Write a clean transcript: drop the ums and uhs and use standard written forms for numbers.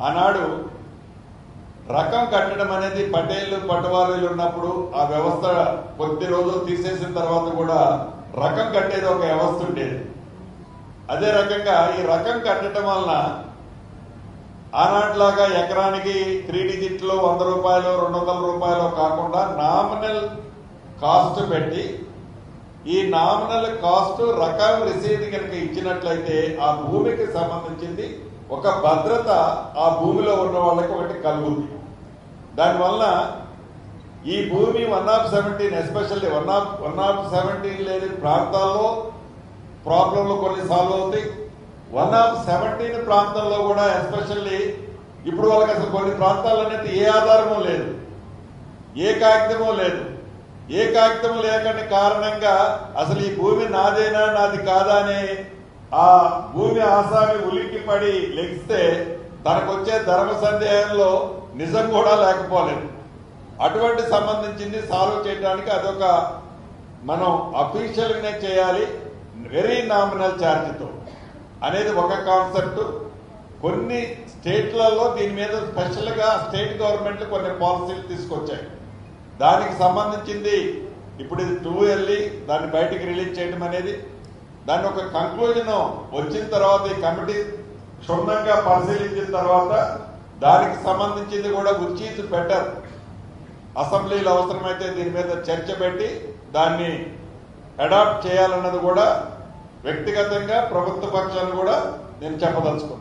ఆనాడు రకం కట్టడం అనేది పటేళ్లు పట్టువారీలు ఉన్నప్పుడు ఆ వ్యవస్థ కొద్ది రోజులు తీసేసిన తర్వాత కూడా రకం కట్టేది ఒక వ్యవస్థ ఉండేది. అదే రకంగా ఈ రకం కట్టడం వలన ఆనాటిలాగా ఎకరానికి 3 డిజిట్లో 100 రూపాయలు 200 రూపాయలు కాకుండా నామినల్ కాస్ట్ పెట్టి ఈ నామినల్ కాస్ట్ రకం రిసీవ్డ్ కనుక ఇచ్చినట్లయితే ఆ భూమికి సంబంధించింది ఒక భద్రత ఆ భూమిలో ఉన్న వాళ్ళకి ఒకటి కలుగుతుంది. దానివల్ల ఈ భూమి 1/17 ఎస్పెషల్లీ 1/17 లేని ప్రాంతాల్లో ప్రాబ్లంలు కొన్ని సాల్వ్ అవుతాయి. 1/17 ప్రాంతంలో కూడా ఎస్పెషల్లీ ఇప్పుడు వాళ్ళకి అసలు కొన్ని ప్రాంతాలు అనేది ఏ ఆధారమూ లేదు, ఏ కాగితమూ లేదు. ఏ కాగితం లేకని కారణంగా అసలు ఈ భూమి నాదేనా నాది కాదా అని ఆ భూమి ఆసామి ఉలిక్కిపడి లెగిస్తే తనకొచ్చే ధర్మ సందేహంలో నిజం కూడా లేకపోలేదు. అటువంటి సంబంధించింది సాల్వ్ చేయడానికి అదొక మనం అఫీషియల్గానే చేయాలి, వెరీ నామినల్ ఛార్జ్తో అనేది ఒక కాన్సెప్ట్. కొన్ని స్టేట్లలో దీని మీద స్పెషల్గా స్టేట్ గవర్నమెంట్లు కొన్ని పాలసీలు తీసుకొచ్చాయి. దానికి సంబంధించింది ఇప్పుడు ఇది 2 వెళ్ళి దాన్ని బయటికి రిలీజ్ చేయడం అనేది, దాన్ని ఒక కంక్లూజన్ వచ్చిన తర్వాత ఈ కమిటీ క్షుణ్ణంగా పరిశీలించిన తర్వాత దానికి సంబంధించింది కూడా విచ్ ఈజ్ బెటర్ అసెంబ్లీలో అవసరమైతే దీని మీద చర్చ పెట్టి దాన్ని అడాప్ట్ చేయాలన్నది కూడా వ్యక్తిగతంగా ప్రభుత్వ పక్షాన్ని కూడా నేను చెప్పదలుచుకున్నాను.